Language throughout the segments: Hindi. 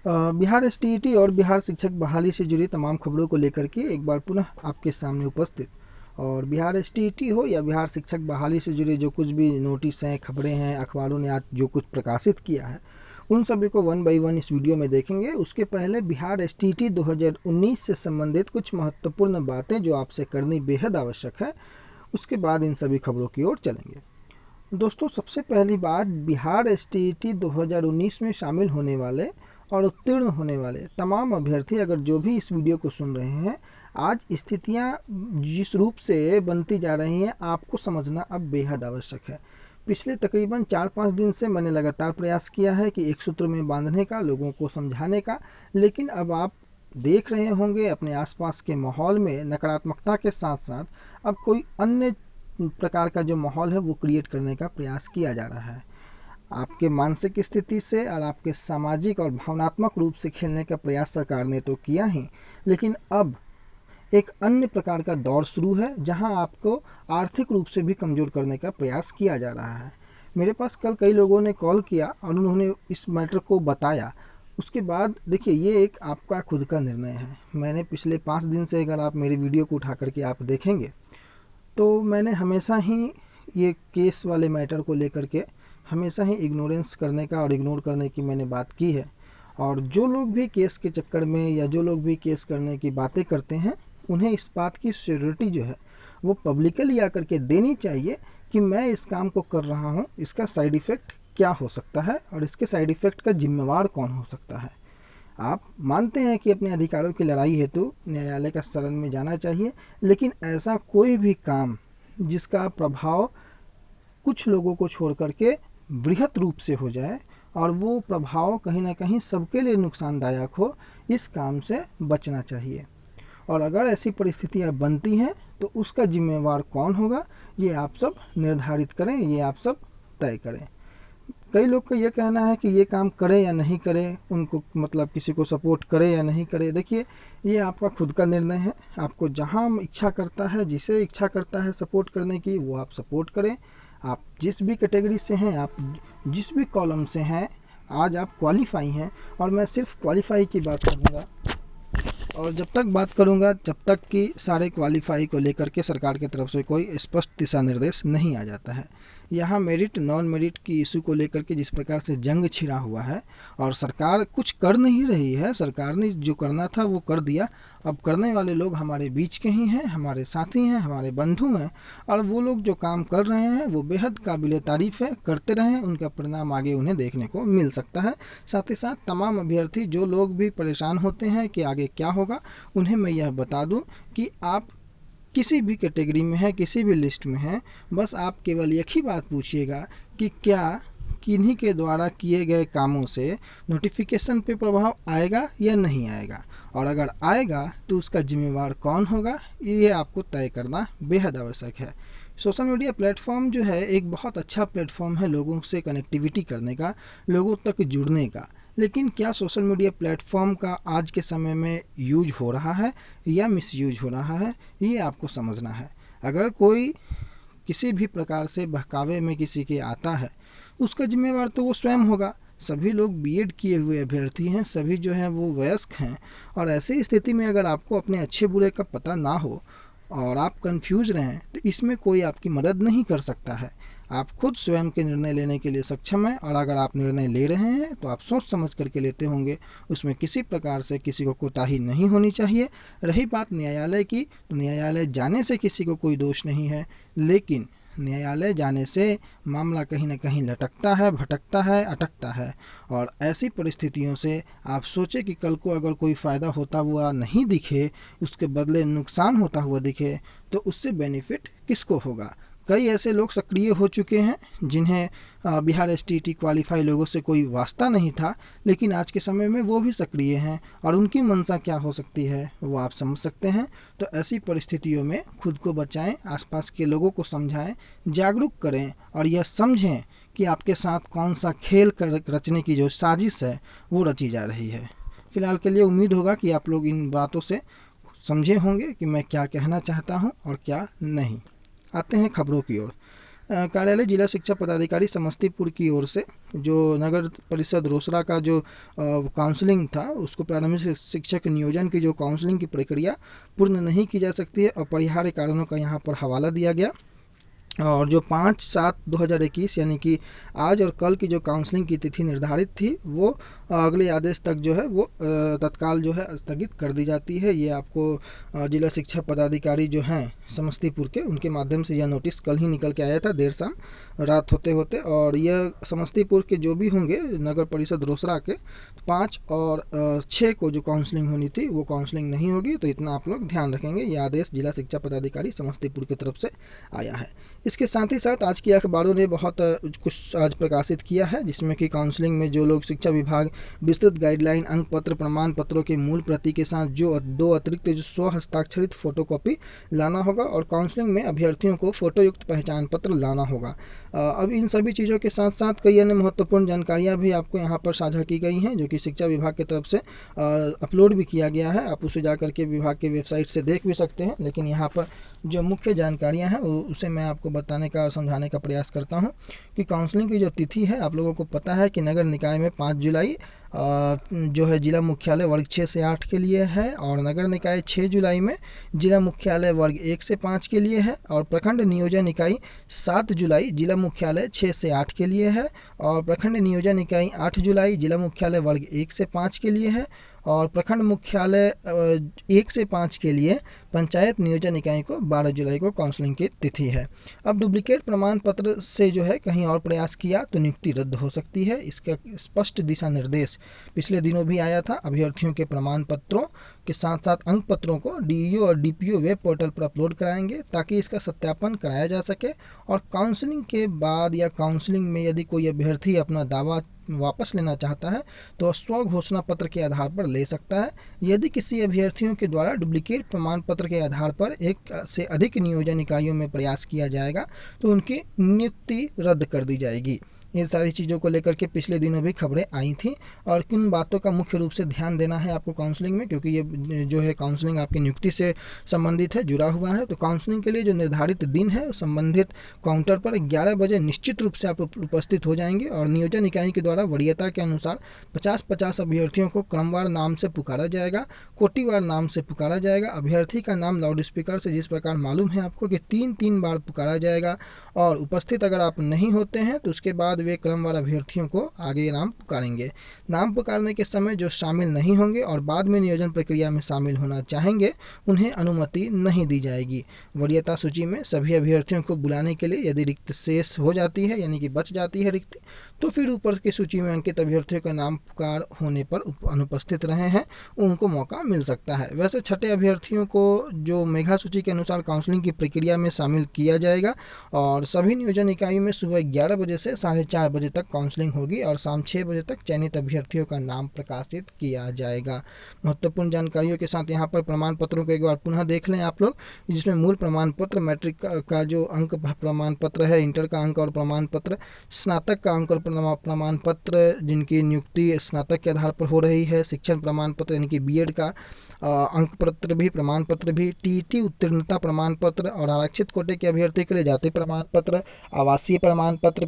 बिहार एसटीईटी और बिहार शिक्षक बहाली से जुड़ी तमाम खबरों को लेकर के एक बार पुनः आपके सामने उपस्थित। और बिहार एसटीईटी हो या बिहार शिक्षक बहाली से जुड़े जो कुछ भी नोटिस हैं, खबरें हैं, अखबारों ने आज जो कुछ प्रकाशित किया है, उन सभी को वन बाय वन इस वीडियो में देखेंगे। उसके पहले बिहार एसटीईटी 2019 से संबंधित कुछ महत्वपूर्ण बातें जो आपसे करनी बेहद आवश्यक है, उसके बाद इन सभी खबरों की ओर चलेंगे। दोस्तों, सबसे पहली बात, बिहार एसटीईटी 2019 में शामिल होने वाले और उत्तीर्ण होने वाले तमाम अभ्यर्थी, अगर जो भी इस वीडियो को सुन रहे हैं, आज स्थितियां जिस रूप से बनती जा रही हैं, आपको समझना अब बेहद आवश्यक है। पिछले तकरीबन 4-5 दिन से मैंने लगातार प्रयास किया है कि एक सूत्र में बांधने का, लोगों को समझाने का, लेकिन अब आप देख रहे होंगे अपने आसपास के माहौल में नकारात्मकता के साथ साथ अब कोई अन्य प्रकार का जो माहौल है वो क्रिएट करने का प्रयास किया जा रहा है। आपके मानसिक स्थिति से और आपके सामाजिक और भावनात्मक रूप से खेलने का प्रयास सरकार ने तो किया ही, लेकिन अब एक अन्य प्रकार का दौर शुरू है जहां आपको आर्थिक रूप से भी कमज़ोर करने का प्रयास किया जा रहा है। मेरे पास कल कई लोगों ने कॉल किया और उन्होंने इस मैटर को बताया। उसके बाद देखिए, ये एक आपका खुद का निर्णय है। मैंने पिछले 5 दिन से, अगर आप मेरी वीडियो को उठा करके आप देखेंगे, तो मैंने हमेशा ही ये केस वाले मैटर को लेकर के हमेशा ही इग्नोरेंस करने का और इग्नोर करने की मैंने बात की है। और जो लोग भी केस के चक्कर में या जो लोग भी केस करने की बातें करते हैं, उन्हें इस बात की श्योरिटी जो है वो पब्लिकली आकर के देनी चाहिए कि मैं इस काम को कर रहा हूँ, इसका साइड इफ़ेक्ट क्या हो सकता है और इसके साइड इफ़ेक्ट का जिम्मेवार कौन हो सकता है। आप मानते हैं कि अपने अधिकारों की लड़ाई हेतु न्यायालय का शरण में जाना चाहिए, लेकिन ऐसा कोई भी काम जिसका प्रभाव कुछ लोगों को छोड़ करके बृहत रूप से हो जाए और वो प्रभाव कहीं ना कहीं सबके लिए नुकसानदायक हो, इस काम से बचना चाहिए। और अगर ऐसी परिस्थितियां बनती हैं तो उसका जिम्मेवार कौन होगा, ये आप सब निर्धारित करें, ये आप सब तय करें। कई लोग का ये कहना है कि ये काम करें या नहीं करें, उनको मतलब किसी को सपोर्ट करें या नहीं करें। देखिए, ये आपका खुद का निर्णय है। आपको जहां इच्छा करता है, जिसे इच्छा करता है सपोर्ट करने की, वो आप सपोर्ट करें। आप जिस भी कैटेगरी से हैं, आप जिस भी कॉलम से हैं, आज आप क्वालिफाई हैं। और मैं सिर्फ क्वालिफाई की बात करूँगा, और जब तक बात करूँगा जब तक कि सारे क्वालिफाई को लेकर के सरकार की तरफ से कोई स्पष्ट दिशा निर्देश नहीं आ जाता है। यहाँ मेरिट नॉन मेरिट की इशू को लेकर के जिस प्रकार से जंग छिड़ा हुआ है और सरकार कुछ कर नहीं रही है, सरकार ने जो करना था वो कर दिया। अब करने वाले लोग हमारे बीच के ही हैं, हमारे साथी हैं, हमारे बंधु हैं, और वो लोग जो काम कर रहे हैं वो बेहद काबिल तारीफ़ है। करते रहें, उनका परिणाम आगे उन्हें देखने को मिल सकता है। साथ ही साथ तमाम अभ्यर्थी जो लोग भी परेशान होते हैं कि आगे क्या होगा, उन्हें मैं यह बता दूं कि आप किसी भी कैटेगरी में हैं, किसी भी लिस्ट में हैं, बस आप केवल एक ही बात पूछिएगा कि क्या किन्हीं के द्वारा किए गए कामों से नोटिफिकेशन पे प्रभाव आएगा या नहीं आएगा, और अगर आएगा तो उसका जिम्मेवार कौन होगा, ये आपको तय करना बेहद आवश्यक है। सोशल मीडिया प्लेटफॉर्म जो है एक बहुत अच्छा प्लेटफॉर्म है लोगों से कनेक्टिविटी करने का, लोगों तक जुड़ने का। लेकिन क्या सोशल मीडिया प्लेटफॉर्म का आज के समय में यूज हो रहा है या मिसयूज हो रहा है, ये आपको समझना है। अगर कोई किसी भी प्रकार से बहकावे में किसी के आता है, उसका जिम्मेवार तो वो स्वयं होगा। सभी लोग बीएड किए हुए अभ्यर्थी हैं, सभी जो हैं वो वयस्क हैं, और ऐसी स्थिति में अगर आपको अपने अच्छे बुरे का पता ना हो और आप कंफ्यूज रहें, तो इसमें कोई आपकी मदद नहीं कर सकता है। आप खुद स्वयं के निर्णय लेने के लिए सक्षम हैं, और अगर आप निर्णय ले रहे हैं तो आप सोच समझ करके लेते होंगे। उसमें किसी प्रकार से किसी को कोताही नहीं होनी चाहिए। रही बात न्यायालय की, तो न्यायालय जाने से किसी को कोई दोष नहीं है, लेकिन न्यायालय जाने से मामला कहीं ना कहीं लटकता है, भटकता है, अटकता है। और ऐसी परिस्थितियों से आप सोचें कि कल को अगर कोई फ़ायदा होता हुआ नहीं दिखे, उसके बदले नुकसान होता हुआ दिखे, तो उससे बेनिफिट किसको होगा। कई ऐसे लोग सक्रिय हो चुके हैं जिन्हें बिहार एसटीईटी क्वालिफाई लोगों से कोई वास्ता नहीं था, लेकिन आज के समय में वो भी सक्रिय हैं, और उनकी मंशा क्या हो सकती है वो आप समझ सकते हैं। तो ऐसी परिस्थितियों में खुद को बचाएं, आसपास के लोगों को समझाएं, जागरूक करें, और यह समझें कि आपके साथ कौन सा खेल रचने की जो साजिश है वो रची जा रही है। फ़िलहाल के लिए उम्मीद होगा कि आप लोग इन बातों से समझे होंगे कि मैं क्या कहना चाहता हूँ और क्या नहीं। आते हैं खबरों की ओर। कार्यालय जिला शिक्षा पदाधिकारी समस्तीपुर की ओर से जो नगर परिषद रोसड़ा का जो काउंसलिंग था, उसको प्रारंभिक शिक्षक नियोजन की जो काउंसलिंग की प्रक्रिया पूर्ण नहीं की जा सकती है, अपरिहार्य कारणों का यहाँ पर हवाला दिया गया। और जो 5/7/2021 यानी कि आज और कल की जो काउंसलिंग की तिथि निर्धारित थी, वो अगले आदेश तक जो है वो तत्काल जो है स्थगित कर दी जाती है। ये आपको जिला शिक्षा पदाधिकारी जो हैं समस्तीपुर के, उनके माध्यम से यह नोटिस कल ही निकल के आया था देर शाम रात होते होते। और यह समस्तीपुर के जो भी होंगे नगर परिषद रोसड़ा के 5 और 6 को जो काउंसलिंग होनी थी वो काउंसलिंग नहीं होगी, तो इतना आप लोग ध्यान रखेंगे। ये आदेश जिला शिक्षा पदाधिकारी समस्तीपुर की तरफ से आया है। इसके साथ ही साथ आज की अखबारों ने बहुत कुछ आज प्रकाशित किया है, जिसमें कि काउंसलिंग में जो लोग शिक्षा विभाग विस्तृत गाइडलाइन अंक पत्र प्रमाण पत्रों की मूल प्रति के साथ जो 2 अतिरिक्त जो स्व हस्ताक्षरित फोटोकॉपी लाना होगा, और काउंसलिंग में अभ्यर्थियों को फोटोयुक्त पहचान पत्र लाना होगा। अब इन सभी चीज़ों के साथ साथ कई अन्य महत्वपूर्ण जानकारियाँ भी आपको यहाँ पर साझा की गई हैं, जो कि शिक्षा विभाग की तरफ से अपलोड भी किया गया है। आप उसे जाकर के विभाग के वेबसाइट से देख भी सकते हैं, लेकिन यहाँ पर जो मुख्य जानकारियाँ हैं उसे मैं आपको बताने का और समझाने का प्रयास करता हूँ कि काउंसलिंग की जो तिथि है, आप लोगों को पता है कि नगर निकाय में 5 जुलाई जो है जिला मुख्यालय वर्ग 6 से 8 के लिए है, और नगर निकाय 6 जुलाई में जिला मुख्यालय वर्ग 1 से 5 के लिए है, और प्रखंड नियोजन इकाई 7 जुलाई जिला मुख्यालय 6 से 8 के लिए है, और प्रखंड नियोजन इकाई 8 जुलाई जिला मुख्यालय वर्ग 1 से 5 के लिए है, और प्रखंड मुख्यालय 1 से 5 के लिए पंचायत नियोजन इकाई को 12 जुलाई को काउंसलिंग की तिथि है। अब डुप्लीकेट प्रमाण पत्र से जो है कहीं और प्रयास किया तो नियुक्ति रद्द हो सकती है। इसका स्पष्ट दिशा निर्देश पिछले दिनों भी आया था। अभ्यर्थियों के प्रमाण पत्रों के साथ साथ अंक पत्रों को डीईओ और डीपीओ वेब पोर्टल पर अपलोड कराएंगे, ताकि इसका सत्यापन कराया जा सके। और काउंसलिंग के बाद या काउंसलिंग में यदि कोई अभ्यर्थी अपना दावा वापस लेना चाहता है तो स्व घोषणा पत्र के आधार पर ले सकता है। यदि किसी अभ्यर्थियों के द्वारा डुप्लीकेट प्रमाण पत्र के आधार पर एक से अधिक नियोजन इकाइयों में प्रयास किया जाएगा तो उनकी नियुक्ति रद्द कर दी जाएगी। ये सारी चीज़ों को लेकर के पिछले दिनों भी खबरें आई थी, और किन बातों का मुख्य रूप से ध्यान देना है आपको काउंसलिंग में, क्योंकि ये जो है काउंसलिंग आपकी नियुक्ति से संबंधित है, जुड़ा हुआ है। तो काउंसलिंग के लिए जो निर्धारित दिन है संबंधित काउंटर पर 11 बजे निश्चित रूप से आप उपस्थित हो जाएंगे, और नियोजन इकाई के द्वारा वरीयता के अनुसार 50-50 अभ्यर्थियों को क्रमवार नाम से पुकारा जाएगा, कोटिवार नाम से पुकारा जाएगा। अभ्यर्थी का नाम लाउड स्पीकर से जिस प्रकार मालूम है आपको कि 3-3 बार पुकारा जाएगा, और उपस्थित अगर आप नहीं होते हैं तो उसके बाद वे क्रमवार अभ्यर्थियों को आगे नाम पुकारेंगे। नाम पुकारने के समय जो शामिल नहीं होंगे और बाद में नियोजन प्रक्रिया में शामिल होना चाहेंगे, उन्हें अनुमति नहीं दी जाएगी। वरीयता सूची में सभी अभ्यर्थियों को बुलाने के लिए यदि रिक्त शेष हो जाती है, यानी कि बच जाती है रिक्त, तो फिर ऊपर की सूची में अंकित अभ्यर्थियों का नाम पुकार होने पर अनुपस्थित रहे हैं उनको मौका मिल सकता है। वैसे छठे अभ्यर्थियों को जो मेघा सूची के अनुसार काउंसलिंग की प्रक्रिया में शामिल किया जाएगा, और सभी नियोजन इकाइयों में सुबह 11 बजे से 4:30 बजे तक काउंसलिंग होगी, और शाम 6 बजे तक चयनित अभ्यर्थियों का नाम प्रकाशित किया जाएगा। महत्वपूर्ण जानकारियों के साथ यहाँ पर प्रमाण पत्रों को एक बार पुनः देख लें आप लोग, जिसमें मूल प्रमाण पत्र, मैट्रिक का जो अंक प्रमाण पत्र है, इंटर का अंक और प्रमाण पत्र, स्नातक का अंक और प्रमाण पत्र जिनकी नियुक्ति स्नातक के आधार पर हो रही है, शिक्षण प्रमाण पत्र यानी कि बीएड का अंक पत्र भी, प्रमाण पत्र भी, टीईटी उत्तीर्णता प्रमाण पत्र, और आरक्षित कोटे के अभ्यर्थी के लिए जाति प्रमाण पत्र, आवासीय प्रमाण पत्र,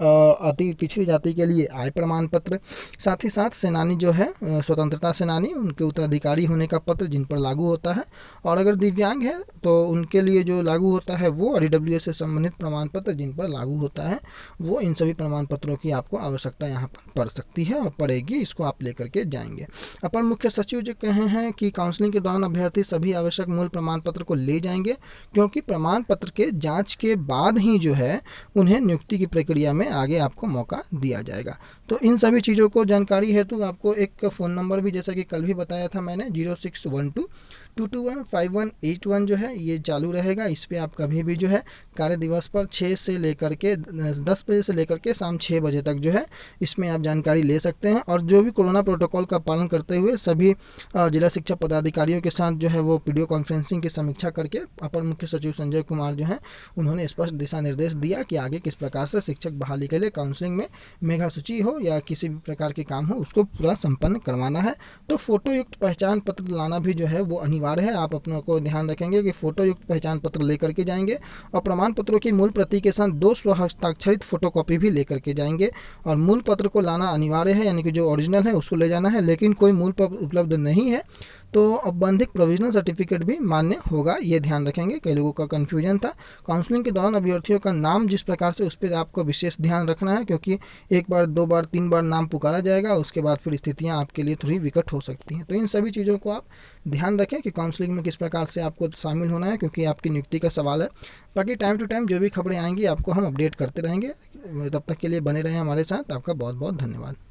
अति पिछड़ी जाति के लिए आय प्रमाण पत्र, साथ ही साथ सेनानी जो है स्वतंत्रता सेनानी, उनके उत्तराधिकारी होने का पत्र जिन पर लागू होता है, और अगर दिव्यांग है तो उनके लिए जो लागू होता है वो RWS से संबंधित प्रमाण पत्र जिन पर लागू होता है वो, इन सभी प्रमाण पत्रों की आपको आवश्यकता यहाँ पर पड़ सकती है और पड़ेगी। इसको आप लेकर के जाएंगे। अपर मुख्य सचिव जो कहे हैं कि काउंसलिंग के दौरान अभ्यर्थी सभी आवश्यक मूल प्रमाण पत्र को ले जाएंगे, क्योंकि प्रमाण पत्र के जांच के बाद ही जो है उन्हें नियुक्ति की प्रक्रिया में आगे आपको मौका दिया जाएगा। तो इन सभी चीज़ों को जानकारी हेतु आपको एक फ़ोन नंबर भी, जैसा कि कल भी बताया था मैंने, 0612-221-5181 जो है ये चालू रहेगा। इस पर आप कभी भी जो है कार्य दिवस पर 6 से लेकर के 10 बजे से लेकर के शाम 6 बजे तक जो है इसमें आप जानकारी ले सकते हैं। और जो भी कोरोना प्रोटोकॉल का पालन करते हुए सभी जिला शिक्षा पदाधिकारियों के साथ जो है वो वीडियो कॉन्फ्रेंसिंग की समीक्षा करके अपर मुख्य सचिव संजय कुमार जो हैं उन्होंने स्पष्ट दिशा निर्देश दिया कि आगे किस प्रकार से शिक्षक बहाली के लिए काउंसलिंग में मेघा सूची हो या किसी भी प्रकार के काम हो उसको पूरा संपन्न करवाना है। तो फोटोयुक्त पहचान पत्र लाना भी जो है वो अनिवार्य अनिवार्य है। आप अपनों को ध्यान रखेंगे कि फ़ोटो युक्त पहचान पत्र लेकर के जाएंगे और प्रमाण पत्रों की मूल प्रति के साथ 2 स्वहस्ताक्षरित फोटोकॉपी भी लेकर के जाएंगे। और मूल पत्र को लाना अनिवार्य है, यानी कि जो ओरिजिनल है उसको ले जाना है। लेकिन कोई मूल पत्र उपलब्ध नहीं है तो औपबंधिक प्रोविजनल सर्टिफिकेट भी मान्य होगा, ये ध्यान रखेंगे। कई लोगों का कन्फ्यूजन था। काउंसलिंग के दौरान अभ्यर्थियों का नाम जिस प्रकार से, उस पर आपको विशेष ध्यान रखना है, क्योंकि 1 बार 2 बार 3 बार नाम पुकारा जाएगा, उसके बाद फिर स्थितियाँ आपके लिए थोड़ी विकट हो सकती हैं। तो इन सभी चीज़ों को आप ध्यान रखें कि काउंसलिंग में किस प्रकार से आपको शामिल होना है, क्योंकि आपकी नियुक्ति का सवाल है। बाकी टाइम टू टाइम जो भी खबरें आएंगी आपको हम अपडेट करते रहेंगे। तब तक के लिए बने रहें हमारे साथ। आपका बहुत बहुत धन्यवाद।